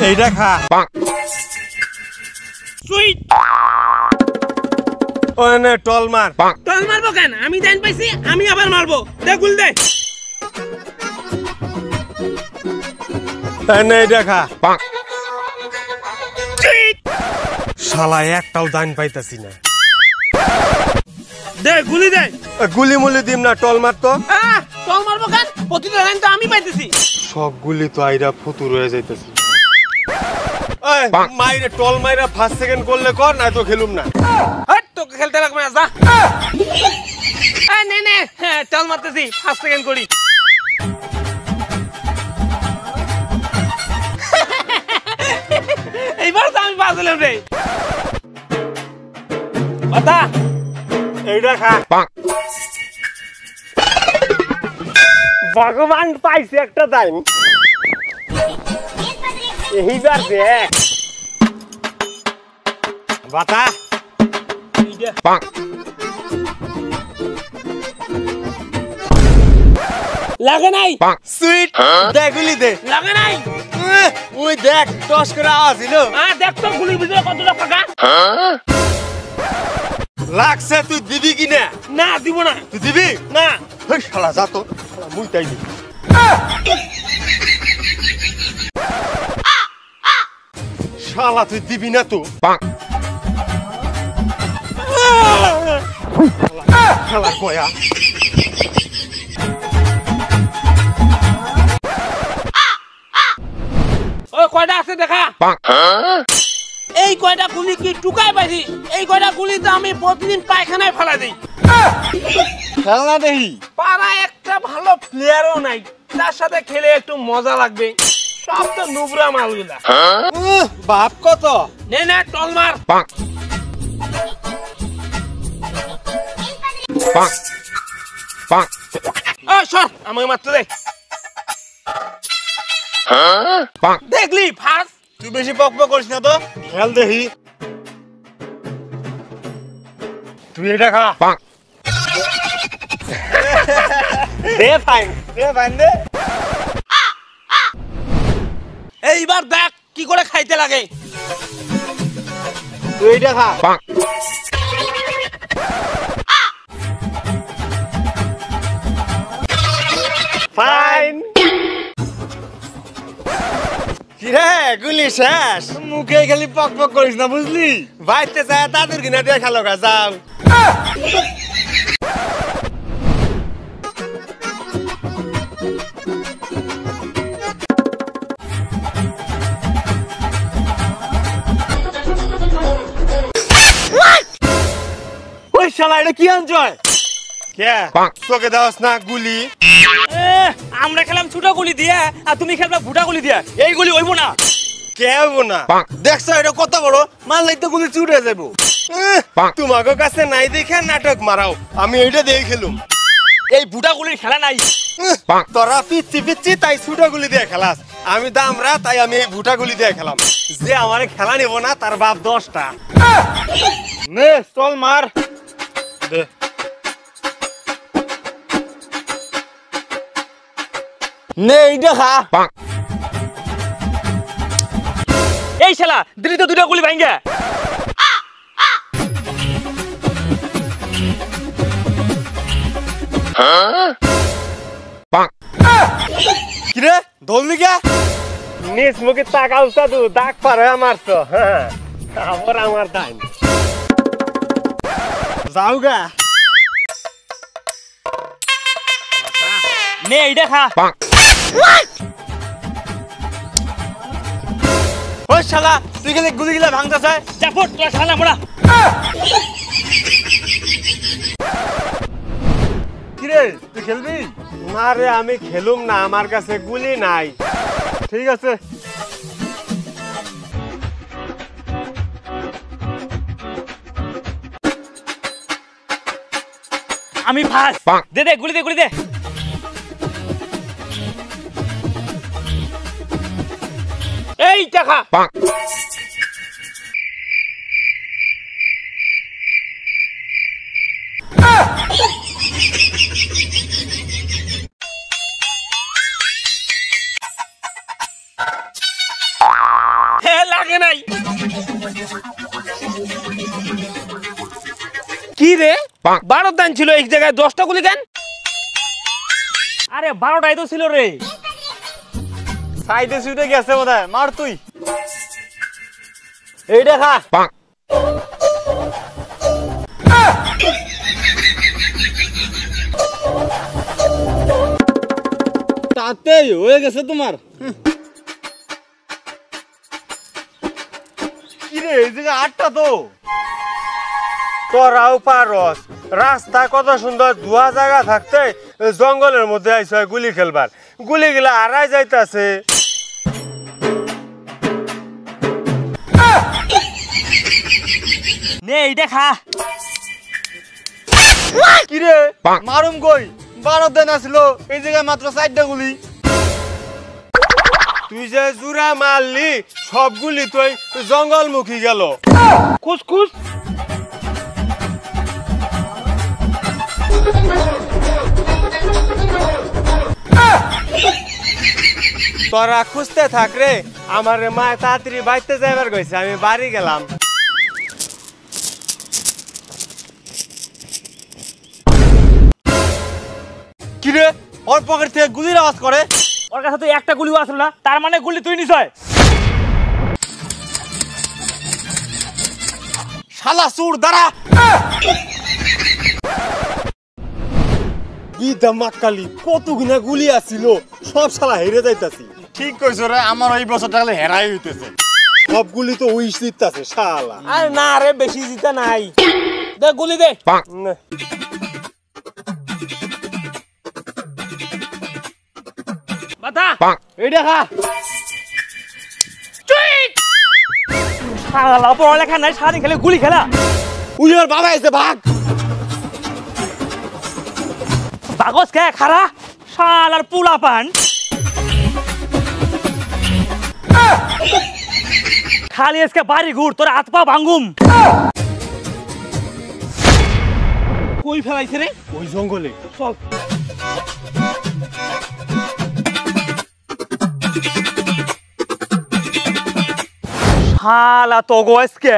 এইটা খা sweet one টল মারবো কেন আমি জান পাইছি আমি আবার মারবো দে গুল দে এনে এইটা খা শালা একটাও দান পাইতাছি না দে গুলি দে গুলি মুলি দিম না টল মার তো টল মারবো কেন প্রতিটা লাইন তো আমি পাইতেছি সব গুলি তো আইরা ফুতুর হয়ে যাইতেছে এই মাইরে টল মাইরা ফার্স্ট সেকেন্ড করলে কর না তো খেলুম না হট তোকে খেলতে লাগবে না যা নে নে টল মারতেছি ফার্স্ট সেকেন্ড করি এইবার তো আমি বাজলাম রে বাতা এইটা খা ভগবান পাইছে একটা টাইম এইবার দেখ বাতা লাগে নাই সুইট দেখুলি দে লাগে নাই ওই দেখ টস করে আওয়াজ হলো দেখ তো গুলির ভিতরে কতটা ফাঁকা লাগছে তুই দিবি কি না না দিব না তুই দিবি না হেই শালা যা তো শালা মুই তাই দি শালা তুই দিবি না তো শালা কয়া ও কয়টা আছে দেখা এই কয়টা গুলি কি টুকাই পাইছি এই কয়টা গুলি তো আমি প্রতিদিন পায়খানায় ফেলা দেই খেলনা দেই পাড়া একটা ভালো প্লেয়ারও নাই তার সাথে খেলে একটু মজা লাগবে সব তো নুবরা মালগুলা বাপ কত নে না টল মার সর আমাকে মারতে দে দেখলি ফার্স্ট তুই বেশি পকপক করিস না তো খেল দেখি তুই এটা খা দে ফাইন দে এইবার দেখ কি করে খাইতে লাগে তুই এটা খা ফাইন কিরে গুলি শেষ মুখে খালি পক পক করিস না বুঝলি বাইতে যায় তাদের কিনা দিয়ে খেলো গা যাও ওই শালা এটা কি আনছয় কে তোকে দাওস না গুলি আমরা খেলাম ছোট গুলি দিয়ে আর তুমি খেলবা ভুটা গুলি দিয়ে এই গুলি হইব না কে হইব না দেখছ এটা কত বড় মারলেই তো গুলি ছুটে যাবো তোমাকে কাছে নাই দেখে নাটক মারাও আমি এইটা দিয়ে খেলুম এই ভুটা গুলির খেলা নাই তোরা পিচ্ছি পিচ্ছি তাই ছোট গুলি দিয়ে খেলাস আমি দামরা তাই আমি এই ভুটা গুলি দিয়ে খেলাম যে আমার খেলা নেব না তার বাপ 10টা নে চল মার দে নে এইটা খা এই শালা দিলি তো দুটো গুলি ভাঙ্গা কিরে ধরলি কে নিস মুখে তাকাও সাধু দাগ পার হয়ে আমার তো হ্যাঁ আবার আমার টাইম যাও গা নে এইটা খা ওই শালা তুই গেলে গুলিগুলা ভাঙতে চায় চাপট তোরা শালা মোড়া কিরে তুই খেলবি না রে আমি খেলুম না আমার কাছে গুলি নাই ঠিক আছে আমি ফার্স্ট দে দে গুলি দে এই টাকা লাগে নাই। কি রে 12 দান ছিল এক জায়গায় 10টা গুলি কেন? আরে 12টাই তো ছিল রে। সাইডে সুইডে গেছে বোধহয়। মার তুই এইটা খা। তাতেই হয়ে গেছে তোমার। কি রে এই জায়গা 8টা তো। তোরাও পারস। রাস্তা কত সুন্দর, ধোয়া জায়গা থাকতে জঙ্গলের মধ্যে আইসা গুলি খেলবার। গুলি গুলা আড়াই যাইতাছে। নে এইটা খা। কি রে মারুম কই? 12 দিন আসলো এই জায়গায় মাত্র 4টা গুলি। তুই যে জুরা মারলি সবগুলি তুই জঙ্গলমুখী গেল। খুশ খুশ। তোরা খুঁজতে থাক রে। আমার মা তাড়াতাড়ি বাইতে যাইবার কইছে, আমি বাড়ি গেলাম। কি রে ওর পকেট থেকে গুলির আওয়াজ করে? ওর কাছে তো একটা গুলিও আসলো না, তার মানে গুলি তুই নিছয়। শালা সুর দাঁড়া। কি দামাকালি, কতগুনা গুলি আছিল, সব শালা হেরে যাইতাছি। ঠিক কইছ রে, আমার এই বছরটা খালি হেরাই হইতেছে। সবগুলি তো উইশ দিতাছে শালা। আরে না রে, বেশি জিতা নাই। দে গুলি দে। বাতা এইটা খা। শালা পড়ালেখা নাই, সারাদিন খেলে গুলি খেলা। উই ওর বাবা এসে ভাগ। বাগস কে খারা শালার পুলা পান। খালি আজকে বাড়ি ঘুর, তোর হাত পা ভাঙ্গুম। কই ফেলাইছে রে? ওই জঙ্গলে। চল। শালা তো গো আজকে